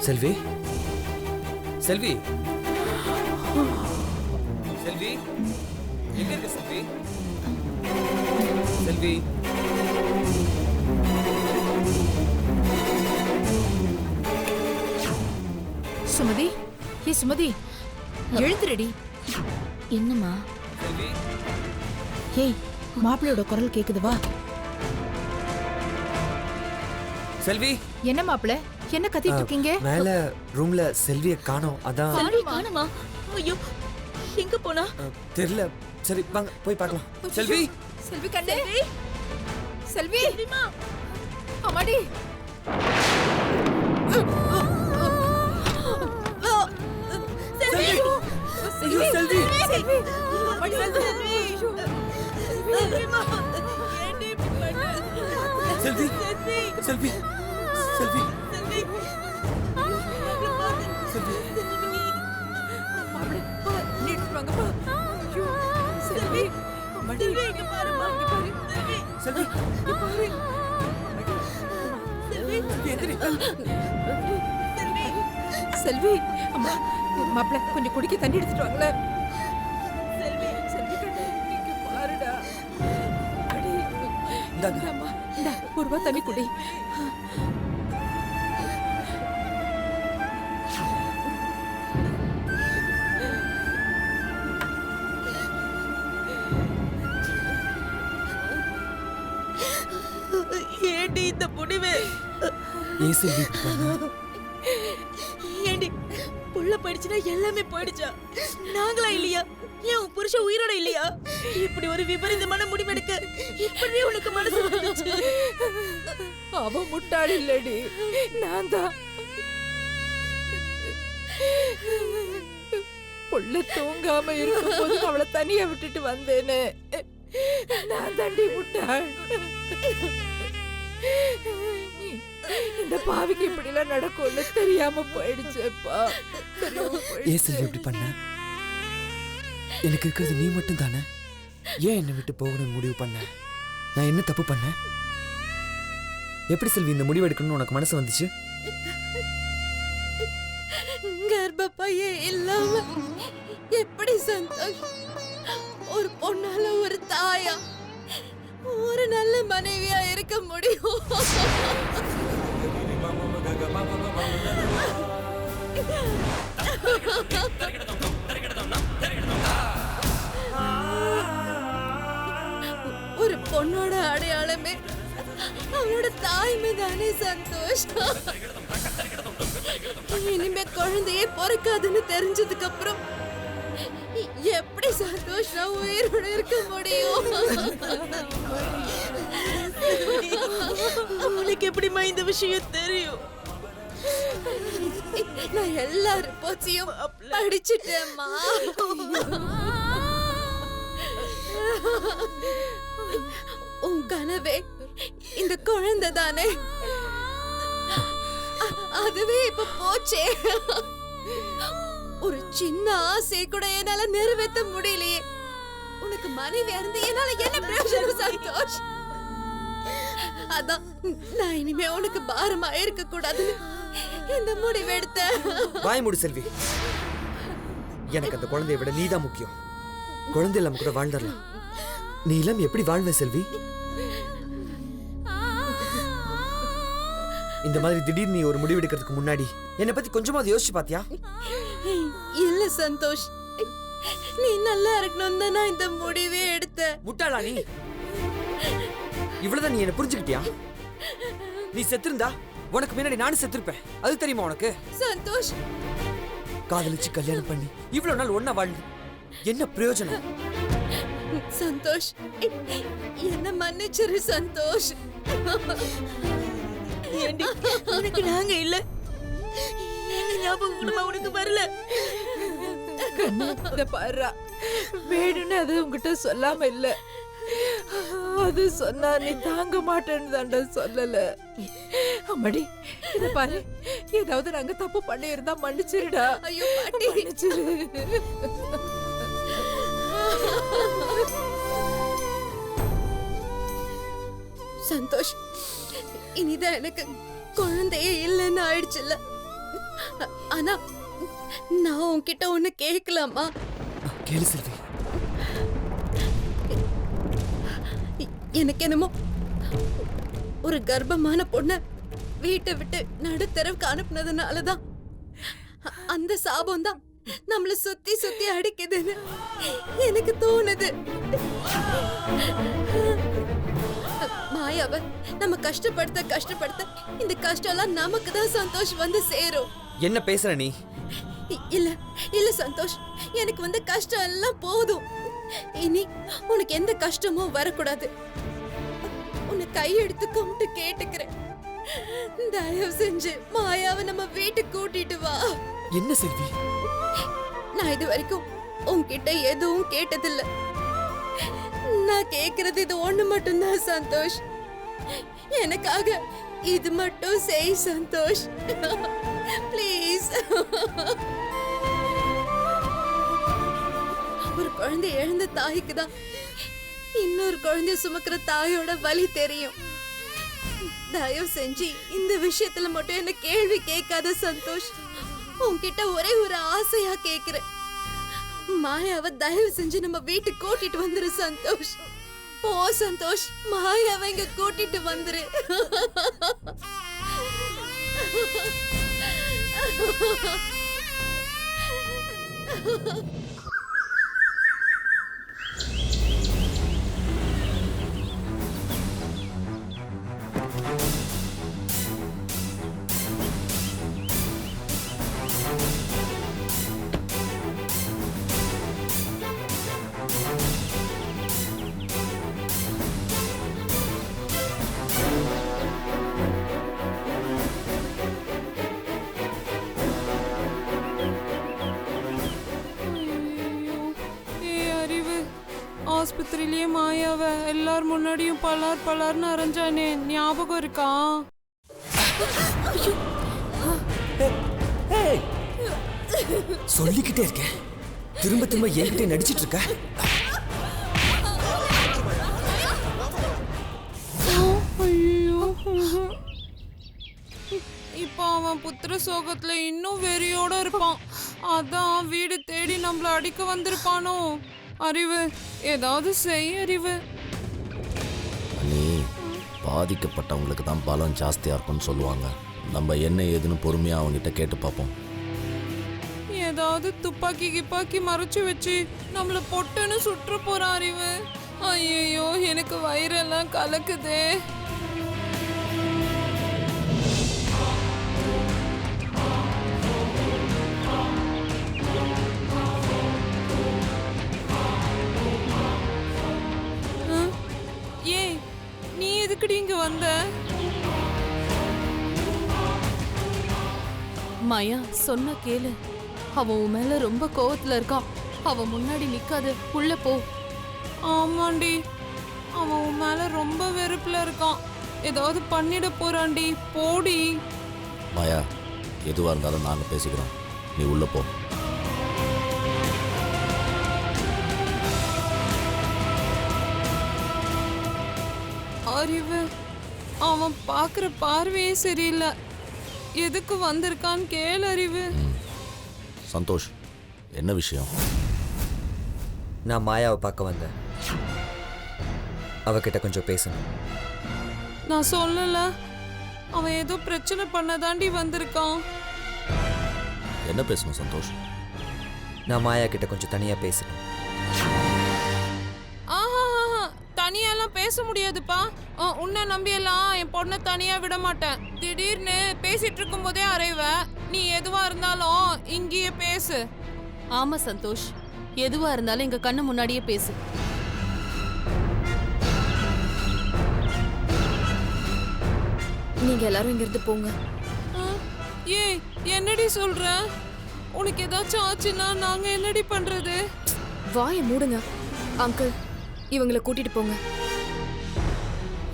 செல்வி செல்வி செல்வி எங்க இருக்க செல்வி? செல்வி சுமதி, ஏ சுமதி, எழுந்துறடி. என்னம்மா? செல்வி ஏய், மாப்பிள்ளையோட குரல் கேக்குது, வா. செல்வி என்ன மாப்பிள்ளை, என்ன கத்திட்டு இருக்கீங்க? மேல ரூம்ல செல்வியை காணோம், அதான். செல்வி காணுமா? ஐயோ, எங்க போனா? தெரியல. சரி வாங்க போய் பார்க்கலாம். செல்வி செல்வி கண்ணே, செல்வி, அம்மாடி. செல்வி செல்வி செல்வி செல்வி, அம்மாடி, செல்வி. செல்வி செல்வி செல்வி செல்வி மாப்பிள்ளை, நீட்டு வாங்கப்பா. ஐயோ, செல்வி, அம்மாடி, இங்க பாரும்மா, இங்க பாரு. செல்வி இங்க பாரு. எந்திரி. செல்வி, அம்மா, மாப்பிள்ளை கொஞ்சம் குடிக்க தண்ணி எடுத்துட்டு வாங்களே. செல்வி, செல்வி கண்ணே, இங்க பாருடா. அடி, இந்தாங்க. அம்மா, இந்தா, ஒரு ரூபா தண்ணி குடி. ஏண்டி இந்த முடிவு? ஏன் செல்வி இப்படி பண்ண? ஏண்டி புள்ள போயிடுச்சுன்னா எல்லாமே போயிடுச்சா? நாங்களா இல்லையா? ஏன் உன் புருஷன் உயிரோட இல்லையா? இப்படி ஒரு விபரீதமான முடிவெடுக்க இப்படி உனக்கு மனசு வந்துச்சு? அவ முட்டாள் இல்லடி, நான் தான். புள்ள தூங்காம இருக்கும்போது அவளை தனியா விட்டுட்டு வந்தேனே, நான் தாண்டி முட்டாள். இந்த பாவிக்கு இப்படி எல்லாம் நடக்கும்னு தெரியாம போயிடுச்சேப்பா. ஏன் செல்வி இப்படி பண்ண? எனக்கு இருக்கிறது நீ மட்டும் தானே. ஏன் என்னை விட்டு போகணும்னு முடிவு பண்ண? நான் என்ன தப்பு பண்ணேன்? எப்படி செல்வி இந்த முடிவு எடுக்கணும்னு உனக்கு மனசு வந்துச்சு? கர்ப்பப்பையே இல்லாம எப்படி சந்தோஷ் ஒரு பொண்ணால ஒரு தாயா ஒரு நல்ல மனைவியா இருக்க முடியும்? ஒரு பொண்ணோட அடையாளமே அவளோட தாய்மை தானே சந்தோஷ். இனிமே குழந்தையே பிறக்காதுன்னு தெரிஞ்சதுக்கு அப்புறம் எப்படி சந்தோஷா உயிரோட இருக்க முடியும்? அவளுக்கு எப்படிமா இந்த விஷயம் தெரியும்? நான் எல்லா ரிப்போர்ட்ஸையும் படிச்சுட்டேம்மா. உன் கனவே இந்த குழந்தை தானே, அதுவே இப்ப போச்சே. ஒரு சின்ன ஆசை கூட என்னால நிறைவேற்ற முடியலையே. உனக்கு மனைவி இருந்து என்னால என்ன பிரயோஜனம் சந்தோஷ்? அதான் நான் இனிமே உனக்கு பாரமா இருக்க கூடாதுன்னு இந்த முடிவு எடுத்தேன். வாய் மூடு செல்வி. எனக்கு அந்த குழந்தையை விட நீதான் முக்கியம். குழந்தை இல்லாம கூட வாழ்ந்துடலாம். நீ இல்லாம எப்படி வாழ்வே செல்வி? இந்த மாதிரி திடீர்னு நீ ஒரு முடிவு எடுக்கிறதுக்கு முன்னாடி என்னை பத்தி கொஞ்சமாவது யோசிச்சு பாத்தியா? இல்ல சந்தோஷ், நீ நல்லா இருக்கணும் தான் நான் இந்த முடிவே எடுத்தேன். முட்டாளா நீ? இவ்வளவுதான் நீ என்ன புரிஞ்சுக்கிட்டியா? நீ செத்திருந்தா உனக்கு முன்னாடி நானும் செத்திருப்பேன். அது தெரியுமா உனக்கு? சந்தோஷ், காதலிச்சு கல்யாணம் பண்ணி இவ்வளவு நாள் ஒன்னா வாழ்ந்து என்ன பிரயோஜனம்? சந்தோஷ், என்ன மன்னிச்சிரு சந்தோஷ். ஏண்டி உனக்கு நாங்க இல்ல? எங்க ஞாபகம் கூடமா உனக்கு வரல? இத பாரு, வேணும்னு அது உங்ககிட்ட சொல்லாம இல்ல. அது சொன்னா நீ தாங்க மாட்டேன்னு தாண்டா சொல்லல. அம்மாடி, இத பாரு, ஏதாவது நாங்க தப்பு பண்ணி இருந்தா மன்னிச்சிருடா. ஐயோ பாட்டி, மன்னிச்சிரு. சந்தோஷ், இனிதான் எனக்கு குழந்தையே இல்லைன்னு ஆயிடுச்சுல்ல. ஆனா நான் உன்கிட்ட ஒண்ணு கேட்கலாமா? கேளு செல்வி. எனக்கு என்னமோ ஒரு கர்ப்பமான பொண்ண வீட்டை விட்டு நடுத்தரவுக்கு அனுப்புனதுனாலதான் அந்த சாபம் தான் நம்மள சுத்தி சுத்தி அடிக்குதுன்னு எனக்கு தோணுது. மாயாவ நம்ம கஷ்டப்படுத்த இந்த கஷ்டம் எல்லாம் நமக்கு தான் சந்தோஷ் வந்து சேரும். என்ன பேசுற நீ? இல்ல இல்ல சந்தோஷ், எனக்கு வந்து கஷ்டம் எல்லாம் போதும். இனி உனக்கு எந்த கஷ்டமும் வரக்கூடாது. உன்னை கையெடுத்து கும்பிட்டு கேட்டுக்கிறேன், தயவு செஞ்சு மாயாவை நம்ம வீட்டுக்கு கூட்டிட்டு வா. என்ன செல்வி? நான் இது வரைக்கும் உன்கிட்ட எதுவும் கேட்டதில்ல. நான் கேக்குறது இது ஒண்ணு மட்டும்தான் சந்தோஷ். எனக்காக இது மட்டும் செய் சந்தோஷ், ப்ளீஸ். ஒரு குழந்தை எழுந்த தாய்க்கு தான் இன்னொரு குழந்தைய சுமக்கிற தாயோட வலி தெரியும். தயவு செஞ்சு இந்த விஷயத்துல மட்டும் என்ன கேள்வி கேட்காத சந்தோஷ். உன்கிட்ட ஒரே ஒரு ஆசையா கேக்குறேன், மாயாவை தயவு செஞ்சு நம்ம வீட்டுக்கு கூட்டிட்டு வந்துரு சந்தோஷ். போ சந்தோஷ், மாயாவை இங்க கூட்டிட்டு வந்துரு. ஆஸ்பத்திரியிலேயே மாயாவ எல்லார் முன்னாடியும் பலார்னு அரைஞ்சானே, ஞாபகம் இருக்கா? சொல்லிக்கிட்டே இருக்கேன், திரும்ப திரும்ப என்கிட்ட நடிச்சிட்டு இருக்க. ஐயோ, இப்போ அவன் புத்திர சோகத்துல இன்னும் வெறியோட இருப்பான். அதான் வீடு தேடி நம்மள அடிக்க வந்திருப்பானோ. அறிவு, ஏதாவது செய் அறிவு. அண்ணி, பாதிக்கப்பட்டவங்களுக்கு தான் பலம் ஜாஸ்தியாக இருக்கும்னு சொல்லுவாங்க. நம்ம என்ன ஏதுன்னு பொறுமையாக அவங்ககிட்ட கேட்டு பார்ப்போம். ஏதாவது துப்பாக்கி கிப்பாக்கி மறைச்சு வச்சு நம்மள பொட்டுன்னு சுற்ற போற அறிவு. ஐயோ, எனக்கு வயிறெல்லாம் கலக்குதே. ஏய், நீ எதுக்குடி இங்க வந்த? மாயா, சொன்ன கேளு. அவன் உன் மேல ரொம்ப கோவத்துல இருக்கான். அவன் முன்னாடி நிக்காது, உள்ள போ. ஆமாண்டி, அவன் உன் மேல ரொம்ப வெறுப்புல இருக்கான். ஏதாவது பண்ணிட போறான்டி, போடி. மாயா, எதுவாக இருந்தாலும் நாங்கள் பேசிக்கிறோம், நீ உள்ளே போ. அறிவு, அவன் பார்க்குற பார்வையே சரியில்லை. எதுக்கு வந்திருக்கான்னு கேளு அறிவு. சந்தோஷ், என்ன விஷயம்? நான் மாயாவை பார்க்க வந்தேன், அவகிட்ட கொஞ்சம் பேசணும். நான் சொல்லல, அவன் ஏதோ பிரச்சனை பண்ணதாண்டி வந்திருக்கான். என்ன பேசணும் சந்தோஷ்? நான் மாயா கிட்ட கொஞ்சம் தனியா பேசணும். தனியாலாம் பேச முடியாதுப்பா. உன்னை நம்பியெல்லாம் என் பொண்ணை தனியா விட மாட்டேன். திடீர்னு பேசிட்டு இருக்கும் போதே அறைவ. நீ எதுவா இருந்தாலும் இங்கேயே பேசு. ஆமா சந்தோஷ், எதுவா இருந்தாலும் எங்க கண்ணு முன்னாடியே பேசு. நீங்க எல்லாரும் இங்க இருந்து போங்க. ஏய், என்னடி சொல்ற? உனக்கு ஏதாச்சும் ஆச்சுன்னா நாங்க என்னடி பண்றது? வாயை மூடுங்க. அங்கிள், இவங்களை கூட்டிட்டு போங்க.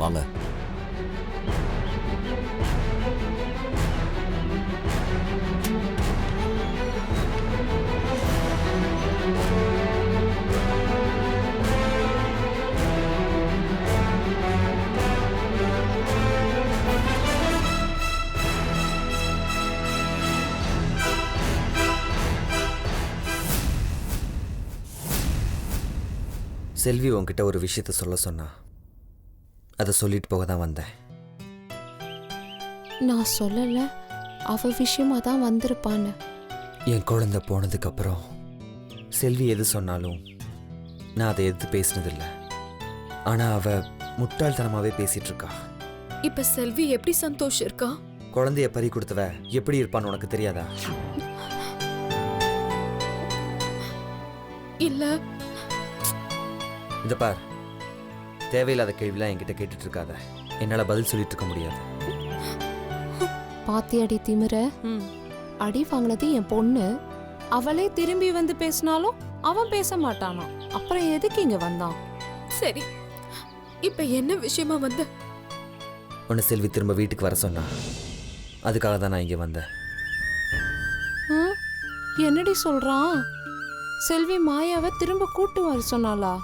வாங்க. செல்வி உன்கிட்ட ஒரு விஷயத்த சொல்ல சொன்னா, அதை சொல்லிட்டு போக தான் வந்தேன். நான் சொல்லல, அவ விஷயமா தான் வந்திருப்பான்னு. என் குழந்தை போனதுக்கு அப்புறம் செல்வி எது சொன்னாலும் நான் அதை எதிர்த்து பேசினதில்ல. ஆனா அவ முட்டாள்தனமாவே பேசிட்டு இருக்கா. இப்ப செல்வி எப்படி சந்தோஷ் இருக்கா? குழந்தைய பறி கொடுத்தவ எப்படி இருப்பான்னு உனக்கு தெரியாதா? இல்ல இந்த பார், தேவையில்லாத கேள்விலாம் என்கிட்ட கேட்டுட்டு இருக்காத. என்னால பதில் சொல்லிட்டு இருக்க முடியாது. பாத்தியாடி திமிர? அடி வாங்கினது என் பொண்ணு. அவளே திரும்பி வந்து பேசினாலும் அவன் பேச மாட்டானா. அப்புறம் எதுக்கு இங்க வந்தான்? சரி, இப்ப என்ன விஷயமா வந்த? உன்னை செல்வி திரும்ப வீட்டுக்கு வர சொன்னா, அதுக்காக தான் நான் இங்க வந்தேன். என்னடி சொல்றான்? செல்வி மாயாவை திரும்ப கூட்டு வர சொன்னாளா?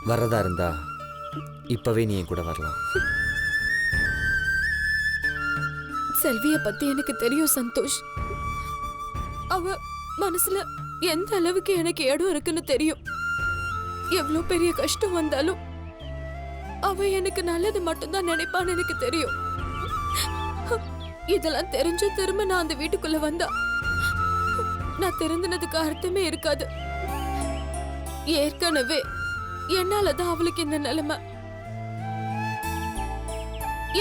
வர்றதா இருந்தா இப்பவே நீ என் கூட வரலாம். செல்விய பத்தி எனக்கு தெரியும் சந்தோஷ். அவ மனசுல எந்த அளவுக்கு எனக்கு இடம் இருக்குன்னு தெரியும். எவ்வளவு பெரிய கஷ்டம் வந்தாலும் அவ எனக்கு நல்லது மட்டும்தான் நினைப்பான்னு எனக்கு தெரியும். இதெல்லாம் தெரிஞ்சு திரும்ப நான் அந்த வீட்டுக்குள்ள வந்தா நான் திருந்தினதுக்கு அர்த்தமே இருக்காது. ஏற்கனவே என்னாலதான் அவளுக்கு இந்த நிலைமை.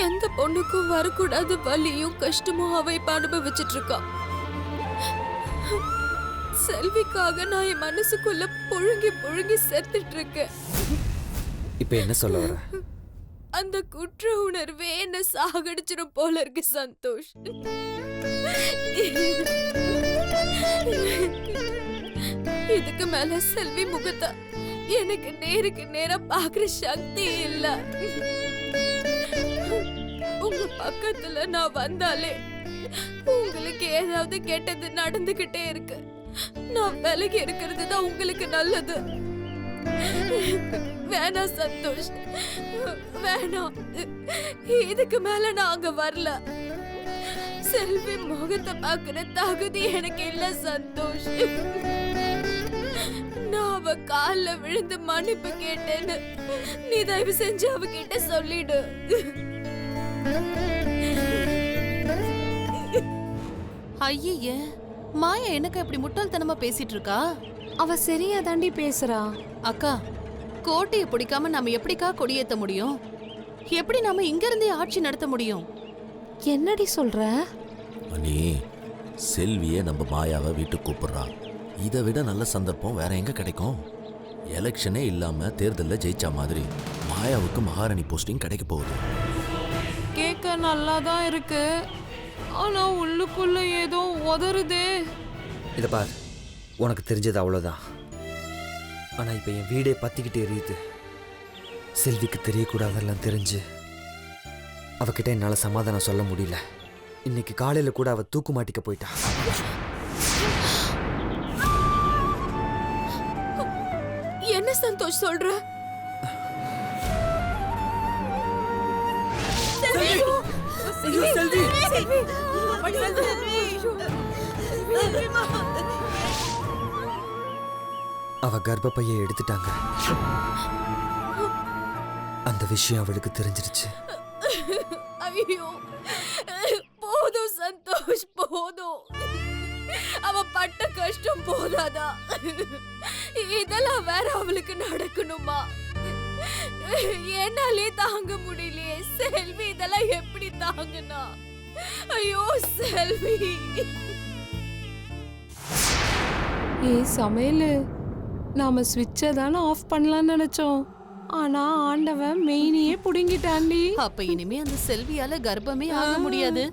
எந்த பொண்ணுக்கும் வரக்கூடாத வலியும் கஷ்டமும் அவ இப்ப அனுபவிச்சுட்டு இருக்கா. செல்விக்காக நான் என் மனசுக்குள்ள புழுங்கி புழுங்கி செத்துட்டு இருக்கேன். இப்ப என்ன சொல்ல வர? அந்த குற்ற உணர்வே என்ன சாகடிச்சிடும் போல இருக்கு சந்தோஷ். இதுக்கு மேல செல்வி முகத்தை எனக்கு நேருக்கு நேரா பாக்குற சக்தி இல்ல. உங்க பக்கத்துல நான் வந்தாலே உங்களுக்கு ஏதாவது கெட்டது நடந்துகிட்டே இருக்கு. நான் விலகி இருக்கிறது தான் உங்களுக்கு நல்லது. வேணாம் சந்தோஷ், வேணாம். இதுக்கு மேல நான் அங்க வரல. செல்வி முகத்தை பாக்குற தகுதி எனக்கு இல்ல சந்தோஷ். நான் அவ கால்ல விழுந்து மன்னிப்பு கேட்டேன்னு நீ தயவு செஞ்சு அவகிட்ட சொல்லிடு. ஐயே, மாயா எனக்கு இப்படி முட்டாள்தனமா பேசிட்டு இருக்கா? அவ சரியா தாண்டி பேசுறா. அக்கா, கோட்டையை பிடிக்காம நாம எப்படிக்கா கொடியேத்த முடியும்? எப்படி நாம இங்க இருந்தே ஆட்சி நடத்த முடியும்? என்னடி சொல்ற? அனி, செல்வியே நம்ம மாயாவை வீட்டுக்கு கூப்பிடுறா. இதை விட நல்ல சந்தர்ப்பம் வேற எங்க கிடைக்கும்? எலெக்ஷனே இல்லாம தேர்தலில் ஜெயிச்சா மாதிரி மாயாவுக்கு மகாராணி போஸ்டிங் கிடைக்க போகுது. கேட்க நல்லா தான் இருக்கு, ஆனா உள்ளுக்குள்ள ஏதோ உதறுதே. இத பார், உனக்கு தெரிஞ்சது அவ்வளவுதான். ஆனா இப்ப என் வீடே பத்திக்கிட்டே எரியுது. செல்விக்கு தெரியக்கூடாதெல்லாம் தெரிஞ்சு அவகிட்ட என்னால சமாதானம் சொல்ல முடியல. இன்னைக்கு காலையில கூட அவ தூக்கு மாட்டிக்க போயிட்டா. என்ன சந்தோஷ் சொல்ற? அவ கர்ப்பப்பையை எடுத்துட்டாங்க. அந்த விஷயம் அவளுக்கு தெரிஞ்சிருச்சு. ஐயோ, போதும் சந்தோஷ், போதும். அவ பட்ட கஷ்டம் போதாதா? இதெல்லாம் வேற அவளுக்கு நடக்கணுமா? என்னாலே தாங்க முடியலையே. செல்வி இதெல்லாம் எப்படி தாங்குனா? ஐயோ செல்வி. சமையலு நாம ஸ்விட்சை தானே ஆஃப் பண்ணலாம்னு நினைச்சோம். ஆனா ஆண்டவன் மெயினியே புடுங்கிட்டாண்டி. அப்ப இனிமே அந்த செல்வியால கர்ப்பமே ஆக முடியாது.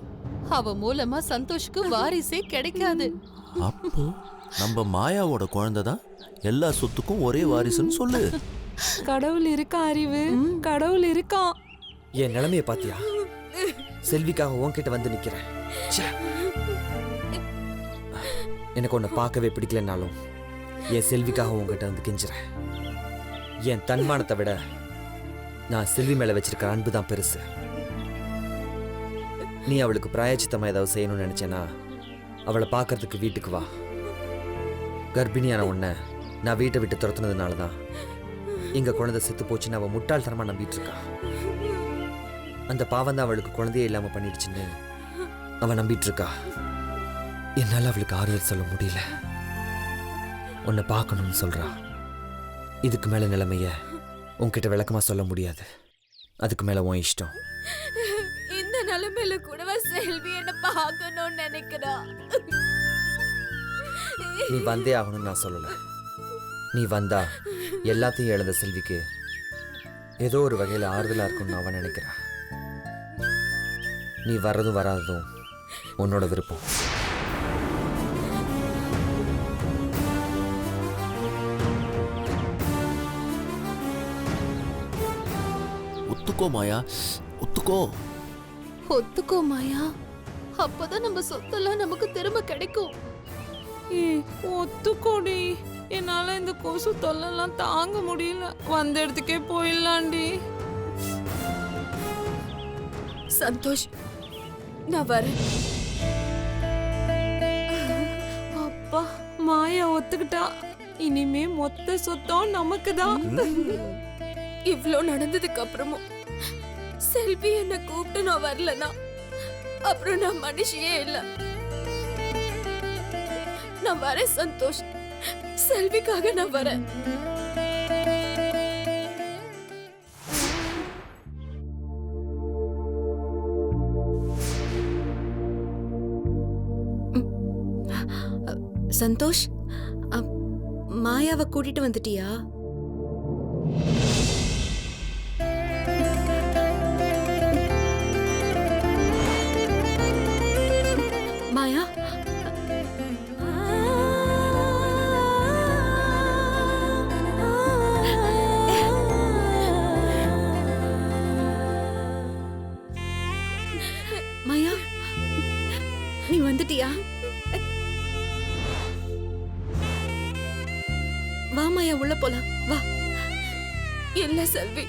அவ மூலமா சந்தோஷ்க்கு வாரிசே கிடைக்காது. அப்போ நம்ம மாயாவோட குழந்தை தான் எல்லா சொத்துக்கும் ஒரே வாரிசுன்னு சொல்லு. கடவுள் இருக்கா அறிவு, கடவுள் இருக்கான். என் நிலைமைய பாத்தியா? செல்விக்காக உன்கிட்ட வந்து நிக்கிறேன். ச்சே. எனக்கு உன்னை பார்க்கவே பிடிக்கலனாலும் என் செல்விக்காக உன்கிட்ட வந்து கெஞ்சுறேன். என் தன்மானத்தை விட நான் செல்வி மேல வச்சிருக்கிற அன்பு தான் பெருசு. நீ அவளுக்கு பிராயச்சித்தமா ஏதாவது செய்யணும்னு நினைச்சேன்னா அவளை பார்க்கறதுக்கு வீட்டுக்கு வா. கர்ப்பிணியான உன்னை நான் வீட்டை விட்டு துரத்துனதுனால தான் எங்க குழந்தை செத்து போச்சுன்னு அவ முட்டாள்தனமா நம்பிட்டு இருக்கா. அந்த பாவம் தான் அவளுக்கு குழந்தையே இல்லாம பண்ணிடுச்சுன்னு அவ நம்பிட்டு இருக்கா. என்னால அவளுக்கு ஆறுதல் சொல்ல முடியல. உன்னை பார்க்கணும்னு சொல்றா. இதுக்கு மேல நிலைமைய உன்கிட்ட விளக்கமா சொல்ல முடியாது. அதுக்கு மேல உன் இஷ்டம். இந்த நிலைமையில கூடவா செல்வி என்ன பார்க்கணும்னு நினைக்கிறா? நீ வந்தே ஆகணும்னு நான் சொல்லல. நீ வந்தா எல்லாத்தையும் இழந்த செல்விக்கு ஏதோ ஒரு வகையில் ஆறுதலா இருக்கும்னு அவன் நினைக்கிறா. நீ வர்றதும் வராததும் உன்னோட விருப்பம். ஒத்துக்கோ மாயா, ஒத்துக்கோ. ஒத்துக்கோ மாயா, அப்பதான் நம்ம சொத்தெல்லாம் நமக்கு திரும்ப கிடைக்கும். ஏய், ஒத்துக்கோடி. என்னால இந்த கொசு தொல்லெல்லாம் தாங்க முடியல. வந்த இடத்துக்கே போயிடலாண்டி. சந்தோஷ், நான் வரேன். அப்பா, மாயா ஒத்துக்கிட்டா. இனிமே மொத்த சொத்தம் நமக்கு தான். இவ்ளோ நடந்ததுக்கு அப்புறமும் செல்வி என்ன கூப்பிட்டு நான் வரலனா அப்புறம் நான் மனுஷியே இல்ல. நான் வரேன் சந்தோஷ், செல்விக்காக நான் வரேன். சந்தோஷ், மாயாவை கூட்டிட்டு வந்துட்டியா? மாயா, மாயா, நீ வந்துட்டியா? வா மாயா, உள்ள போலாம் வா. இல்ல செல்வி,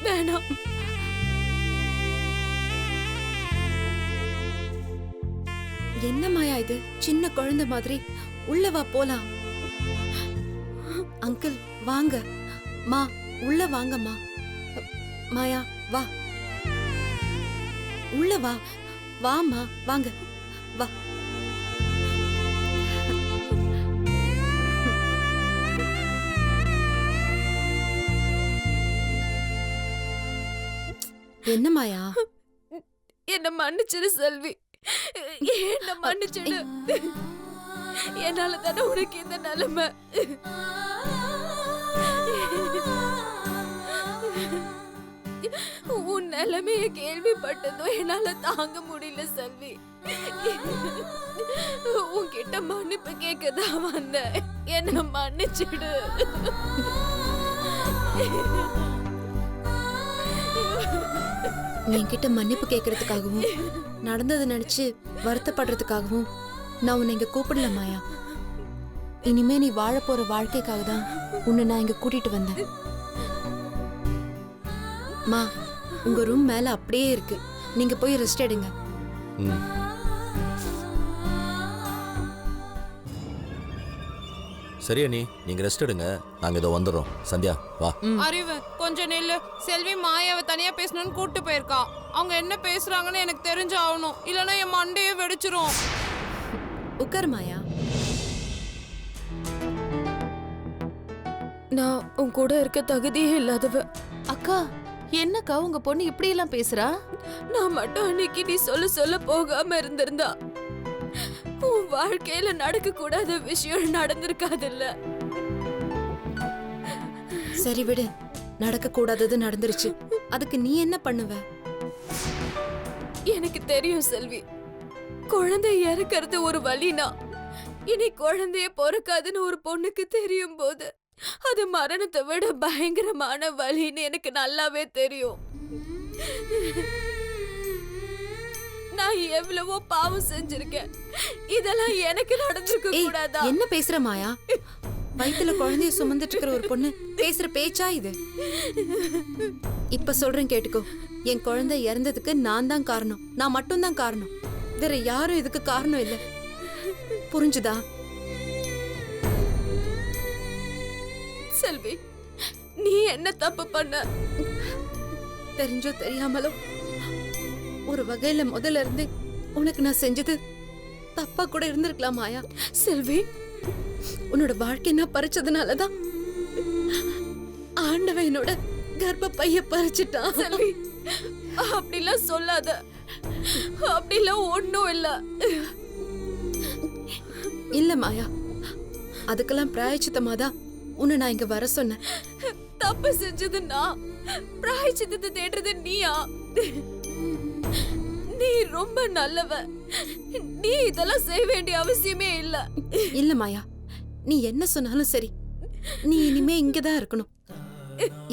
வேணாம். என்ன மாயா இது, சின்ன குழந்தை மாதிரி? உள்ள வா போலாம். அங்கிள் வாங்க. மா உள்ள வாங்கம்மா. மாயா வா, உள்ள வா. வாமா, வாங்க வா. என்ன மாயா? என்ன மன்னிச்சிரு செல்வி, என்ன மன்னிச்சிடு. என்னால தானே உனக்கு இந்த நிலைமை. உன் நிலைமைய கேள்விப்பட்டதும் என்னால தாங்க முடியல செல்வி. உன்கிட்ட மன்னிப்பு கேட்கதான் வந்தேன். என்ன மன்னிச்சிடு. என்கிட்ட மன்னிப்பு கேட்கறதுக்காகவும் நடந்ததை நினைச்சு வருத்தப்படுறதுக்காகவும் நான் உன்னை இங்க கூப்பிடல மாயா. இனிமே நீ வாழ போற வாழ்க்கைக்காக தான் உன்னை நான் இங்க கூட்டிட்டு வந்தேன். மா, உங்க ரூம் மேல அப்படியே இருக்கு, நீங்க போய் ரெஸ்ட் எடுங்க. சரியா நீங்க ரெஸ்ட் எடுங்க, நாங்க இதோ வந்துடுறோம். சந்தியா வா. அறிவு, கொஞ்சம் நில்லு. செல்வி மாயாவை தனியா பேசணும்னு கூட்டு போயிருக்கா. அவங்க என்ன பேசுறாங்கன்னு எனக்கு தெரிஞ்சு ஆகணும், இல்லைன்னா என் மண்டையே வெடிச்சிரும். உட்கார் மாயா. நான் உன் கூட இருக்க தகுதியே இல்லாதவ. அக்கா, என்னக்கா உங்க பொண்ணு இப்படி எல்லாம் பேசுறா? நான் மட்டும் அன்னைக்கு நீ சொல்ல போகாம இருந்திருந்தா உன் வாழ்க்கையில நடக்க கூடாத விஷயம் நடந்திருக்காதுல்ல. சரி விடு, நடக்க கூடாதது நடந்துருச்சு. அதுக்கு நீ என்ன பண்ணுவ? எனக்கு தெரியும் செல்வி, குழந்தை இறக்கிறது ஒரு வலினா இனி குழந்தைய பொறுக்காதுன்னு ஒரு பொண்ணுக்கு தெரியும் போது அது மரணத்தை விட பயங்கரமான வலின்னு எனக்கு நல்லாவே தெரியும். நான் எவ்வளவோ பாவம் செஞ்சிருக்கேன். இதெல்லாம் எனக்கு நடந்திருக்க கூடாதா? என்ன பேசுற மாயா? வயித்துல குழந்தைய சுமந்துட்டு இருக்கிற ஒரு பொண்ணு பேசுற பேச்சா இது? இப்ப சொல்றேன் கேட்டுக்கோ. என் குழந்தை இறந்ததுக்கு நான் தான் காரணம், நான் மட்டும் தான் காரணம். வேற யாரும் இதுக்கு காரணம் இல்ல. புரிஞ்சுதா? செல்வி, நீ என்ன தப்பு பண்ண? தெரிஞ்சோ தெரியாமலோ ஒரு வகையில முதல்ல இருந்து உனக்கு நான் செஞ்சது தப்பா கூட இருந்திருக்கலாம் மாயா. செல்வி, உன்னோட வாழ்க்கை நான் பறிச்சதுனாலதான் ஆண்டவன் என்னோட கர்ப்ப பைய பறிச்சுட்டான். செல்வி, அப்படிலாம் சொல்லாத. அப்படிலாம் ஒண்ணும் இல்ல. இல்ல மாயா, அதுக்கெல்லாம் பிராயச்சித்தமாதான் உன்னை நான் இங்க வர சொன்னேன். தப்பு செஞ்சது நான், பிராயச்சித்தத்தை தேடுறது நீயா? நீ ரொம்ப நல்லவ. நீ இதெல்லாம் செய்ய வேண்டிய அவசியமே இல்ல. இல்ல மாயா, நீ என்ன சொன்னாலும் சரி, நீ இனிமே இங்கதான் இருக்கணும்.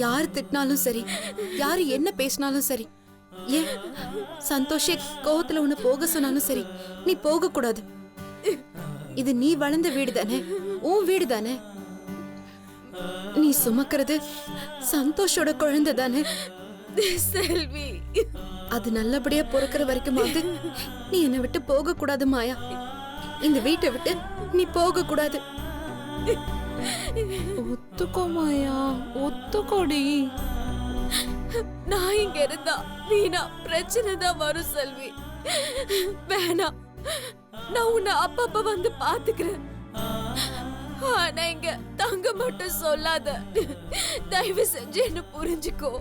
யாரு திட்டினாலும் சரி, யாரு என்ன பேசினாலும் சரி, ஏன் சந்தோஷே கோவத்துல உன்னை போக சொன்னாலும் சரி, நீ போக கூடாது. இது நீ வளர்ந்த வீடு தானே, உன் வீடு தானே. நீ சுமக்கிறது சந்தோஷோட குழந்தை தானே. செல்வி, அது நல்லபடியா பொறுக்கிற வரைக்குமாவது நீ என்னை விட்டு போக கூடாது மாயா. இந்த வீட்டை விட்டு நீ போக கூடாது. ஒத்துக்கோ மாயா, ஒத்துக்கோடி. நான் இங்க இருந்தா வீணா பிரச்சனை தான் வரும் செல்வி. வேணாம், நான் உன்னை அப்பப்ப வந்து பாத்துக்கிறேன். ஆனா இங்க தங்க மட்டும் சொல்லாத. தயவு செஞ்சு என்ன புரிஞ்சுக்கோ.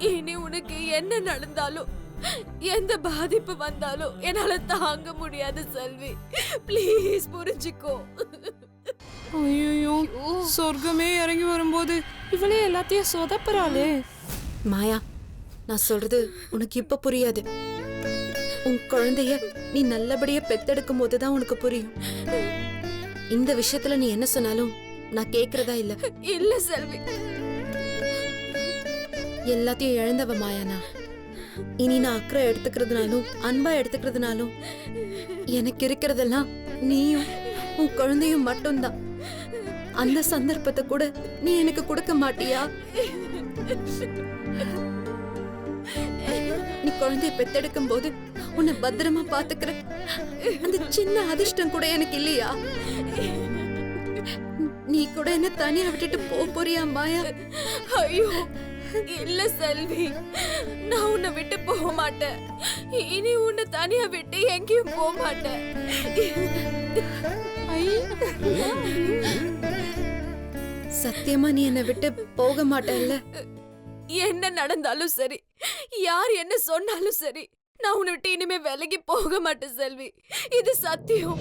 இனி உனக்கு என்ன நடந்தாலும், எந்த பாதிப்பு வந்தாலும் என்னால தாங்க முடியாது செல்வி. ப்ளீஸ் புரிஞ்சுக்கோ. ஐயோ, சொர்க்கமே இறங்கி வரும்போது இவளே எல்லாத்தையும் சொதப்புறாளே. மாயா, நான் சொல்றது உனக்கு இப்ப புரியாது. உன் குழந்தைய நீ நல்லபடியா பெத்தெடுக்கும் போதுதான் உனக்கு புரியும். இந்த விஷயத்துல நீ என்ன சொன்னாலும் நான் கேக்குறதா இல்ல. இல்ல செல்வி, எல்லாத்தையும் இழந்தவ மாயானா. இனி நான் அக்கறை எடுத்துக்கிறதுனாலும் அன்பா எடுத்துக்கிறதுனாலும் எனக்கு இருக்கிறதெல்லாம் நீயும் உன் குழந்தையும் மட்டும்தான். அந்த சந்தர்ப்பத்தை கூட நீ எனக்கு கொடுக்க மாட்டியா? நீ குழந்தைய பெத்தெடுக்கும் போது உன்னை பத்திரமா பாத்துக்கிற அந்த சின்ன அதிர்ஷ்டம் கூட எனக்கு இல்லையா? நீ கூட என்ன தனியா விட்டுட்டு போறியா மாயா? ஐயோ இல்ல செல்வி, நான் உன்னை விட்டு போக மாட்டேன். இனி உன்னை தனியா விட்டு எங்கேயும் போக மாட்டேன். சத்தியமா நீ என்னை விட்டு போக மாட்டேல்ல? என்ன நடந்தாலும் சரி, யார் என்ன சொன்னாலும் சரி, நான் உன்னை விட்டு இனிமே விலகி போக மாட்டேன் செல்வி. இது சத்தியம்.